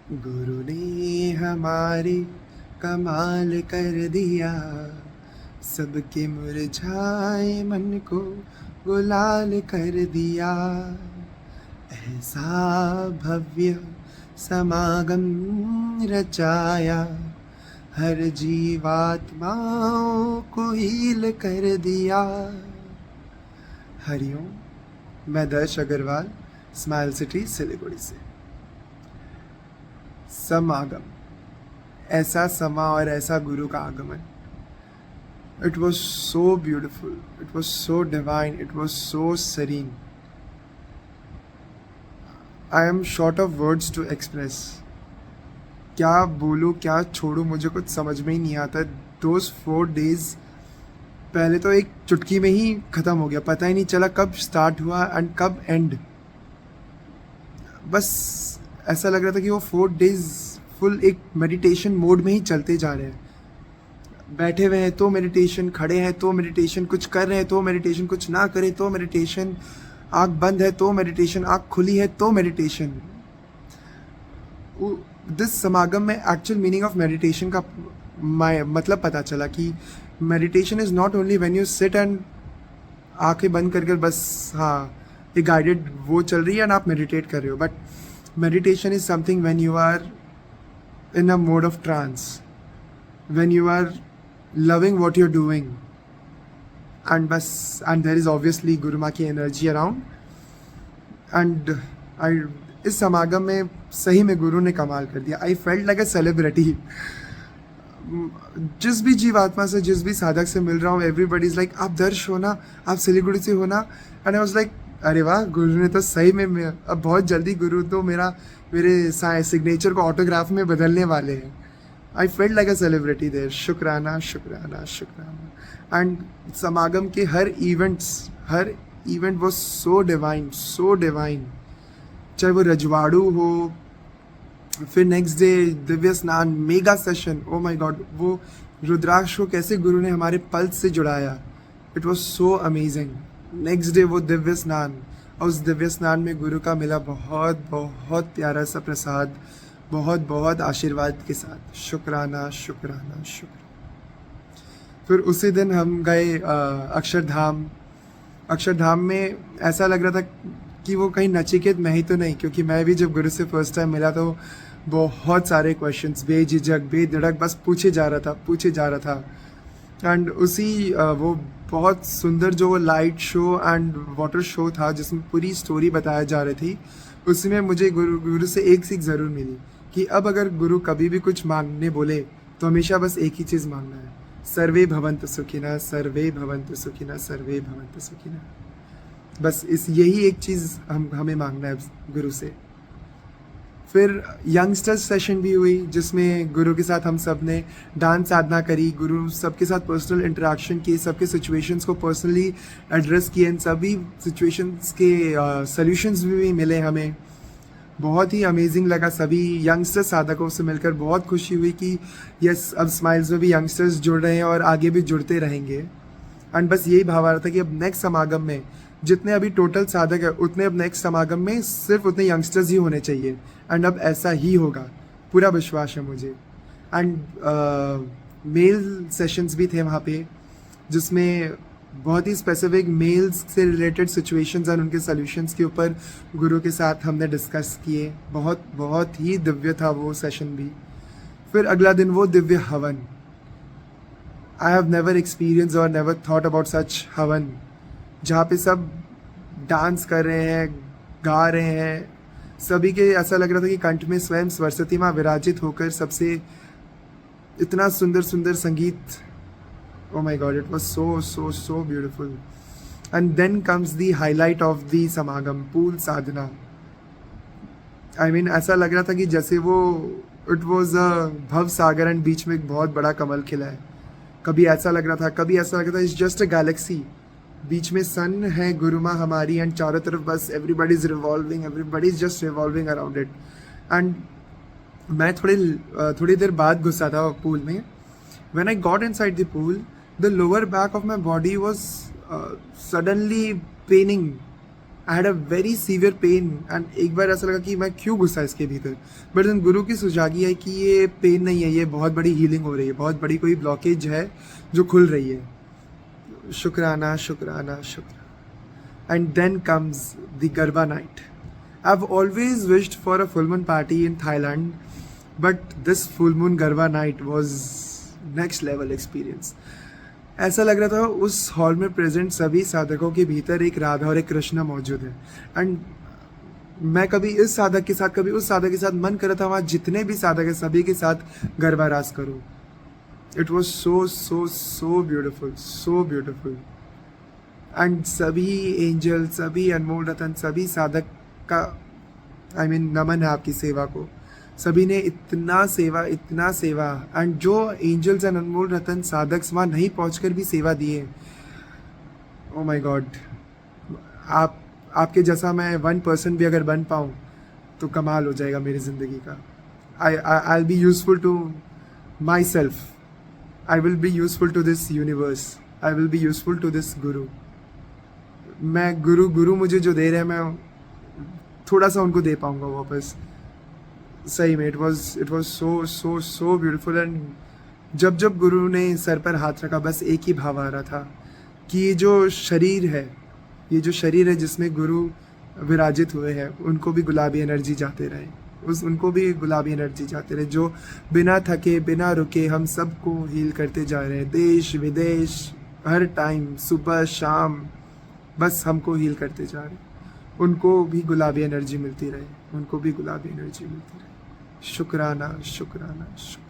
गुरु ने हमारे कमाल कर दिया, सबके मुरझाए मन को गुलाल कर दिया। ऐसा भव्य समागम रचाया, हर जीवात्माओं को हील कर दिया। हरिओम। मैं दर्श अग्रवाल, स्माइल सिटी सिलीगुड़ी से। समागम, ऐसा समा और ऐसा गुरु का आगमन। It was so beautiful, it was so divine, it was so serene. I am short of words to express. क्या बोलूँ क्या छोड़ूँ, मुझे कुछ समझ में ही नहीं आता। दोज 4 days पहले तो एक चुटकी में ही ख़त्म हो गया, पता ही नहीं चला कब स्टार्ट हुआ एंड कब एंड। बस ऐसा लग रहा था कि वो 4 days फुल एक मेडिटेशन मोड में ही चलते जा रहे हैं। बैठे हुए हैं तो मेडिटेशन, खड़े हैं तो मेडिटेशन, कुछ कर रहे हैं तो मेडिटेशन, कुछ ना करें तो मेडिटेशन, आँख बंद है तो मेडिटेशन, आँख खुली है तो मेडिटेशन। दिस समागम में एक्चुअल मीनिंग ऑफ मेडिटेशन का मतलब पता चला कि meditation is not only when you sit and आंखें बंद करके बस, हाँ, एक गाइडेड वो चल रही है एंड आप मेडिटेट कर रहे हो, but meditation is something when you are in a mode of trance, when you are loving what you are doing and बस, and there is obviously guru Maa की एनर्जी अराउंड। एंड आई इस समागम में सही में गुरु ने कमाल कर दिया। आई फेल्ट लाइक अ सेलिब्रिटी। जिस भी जीवात्मा से, जिस भी साधक से मिल रहा हूँ, एवरीबडी इज़ लाइक आप दर्श हो ना, आप सिलीगुड़ी से हो ना। एंड आई वाज लाइक अरे वाह, गुरु ने तो सही में अब बहुत जल्दी गुरु तो मेरे सिग्नेचर को ऑटोग्राफ में बदलने वाले हैं। I felt like a celebrity there. शुक्राना शुक्राना शुक्राना। एंड समागम के हर event was so divine, so divine. चाहे वो रजवाड़ू हो, फिर नेक्स्ट डे दिव्य स्नान, mega session, oh my God, वो रुद्राक्ष को कैसे गुरु ने हमारे पल्स से जुड़ाया, it was so amazing. Next day वो दिव्य स्नान, और उस दिव्य स्नान में गुरु का मिला बहुत बहुत प्यारा सा प्रसाद, बहुत बहुत आशीर्वाद के साथ। शुक्राना शुक्राना शुक्र। फिर उसी दिन हम गए अक्षरधाम में ऐसा लग रहा था कि वो कहीं नचिकेत में ही तो नहीं, क्योंकि मैं भी जब गुरु से फर्स्ट टाइम मिला तो बहुत सारे क्वेश्चंस बेझिझक बेधड़क बस पूछे जा रहा था। एंड उसी वो बहुत सुंदर जो वो light show and water show था जिसमें पूरी स्टोरी बताया जा रही थी, उसी में मुझे गुरु से एक सीख ज़रूर मिली कि अब अगर गुरु कभी भी कुछ मांगने बोले तो हमेशा बस एक ही चीज़ मांगना है, सर्वे भवन्तु सुखिनः, सर्वे भवन्तु सुखिनः, सर्वे भवन्तु सुखिनः। बस यही एक चीज़ हमें मांगना है गुरु से। फिर यंगस्टर्स सेशन भी हुई जिसमें गुरु के साथ हम सब ने डांस साधना करी, गुरु सबके साथ पर्सनल इंटरेक्शन किए, सबके सिचुएशंस को पर्सनली एड्रेस किए, इन सभी सिचुएशंस के सॉल्यूशंस भी मिले हमें। बहुत ही अमेजिंग लगा सभी यंगस्टर साधकों से मिलकर। बहुत खुशी हुई कि यस, अब स्माइल्स में भी यंगस्टर्स जुड़ रहे हैं और आगे भी जुड़ते रहेंगे। एंड बस यही भाव आ रहा था कि अब नेक्स्ट समागम में जितने अभी टोटल साधक है उतने अब नेक्स्ट समागम में सिर्फ उतने यंगस्टर्स ही होने चाहिए, एंड अब ऐसा ही होगा, पूरा विश्वास है मुझे। एंड मेल सेशंस भी थे वहाँ पे जिसमें बहुत ही स्पेसिफिक मेल्स से रिलेटेड सिचुएशंस और उनके सॉल्यूशंस के ऊपर गुरु के साथ हमने डिस्कस किए। बहुत बहुत ही दिव्य था वो सेशन भी। फिर अगला दिन वो दिव्य हवन। आई हैव नेवर एक्सपीरियंस और नेवर थॉट अबाउट सच हवन, जहाँ पे सब डांस कर रहे हैं, गा रहे हैं, सभी के ऐसा लग रहा था कि कंठ में स्वयं सरस्वती माँ विराजित होकर सबसे इतना सुंदर सुंदर संगीत। Oh my God, it was so beautiful. And then comes the highlight of the समागम, pool साधना। I mean, ऐसा लग रहा था कि जैसे वो it was a भव सागर एंड बीच में एक बहुत बड़ा कमल खिला है। कभी ऐसा लग रहा था, कभी ऐसा लग रहा था इट्स जस्ट अ गैलेक्सी, बीच में सन है गुरु माँ हमारी, एंड चारों तरफ बस everybody is revolving, everybody is just revolving around it. And मैं थोड़ी देर बाद घुसा था पूल में। When I got inside the pool, the lower back of my body was suddenly paining, I had a very severe pain and एक बार ऐसा लगा कि मैं क्यों घुसा इसके भीतर, बट देन गुरु की सुजागी आई कि ये पेन नहीं है, ये बहुत बड़ी हीलिंग हो रही है, बहुत बड़ी कोई ब्लॉकेज है जो खुल रही है। शुक्राना शुक्राना शुक्राना। And then comes the garba night. I have always wished for a full moon party in Thailand, but this full moon garba night was next level experience. ऐसा लग रहा था उस हॉल में प्रेजेंट सभी साधकों के भीतर एक राधा और एक कृष्णा मौजूद है। एंड मैं कभी इस साधक के साथ कभी उस साधक के साथ मन कर रहा था वहाँ जितने भी साधक हैं सभी के साथ गरबा रास करूँ। It was so so so beautiful, so beautiful. And सभी एंजल, सभी अनमोल रतन, सभी साधक का नमन है आपकी सेवा को। सभी ने इतना सेवा एंड जो एंजल्स एंड अनमोल रतन साधक वहाँ नहीं पहुँचकर भी सेवा दिए। ओ माय गॉड, आपके जैसा मैं 1% भी अगर बन पाऊँ तो कमाल हो जाएगा मेरी ज़िंदगी का। I will be useful to myself, I will be useful to this universe, I will be useful to this guru. मैं गुरु मुझे जो दे रहे हैं मैं थोड़ा सा उनको दे पाऊँगा वापस। सही में it was so so so beautiful. And जब गुरु ने सर पर हाथ रखा बस एक ही भाव आ रहा था कि ये जो शरीर है जिसमें गुरु विराजित हुए हैं उनको भी गुलाबी एनर्जी जाते रहे, उनको भी गुलाबी एनर्जी जाते रहे, जो बिना थके बिना रुके हम सबको हील करते जा रहे हैं, देश विदेश हर टाइम सुबह शाम बस हमको हील करते जा रहे हैं। उनको भी गुलाबी एनर्जी मिलती रहे, उनको भी गुलाबी एनर्जी मिलती रहे। शुक्राना शुक्राना शुक्राना।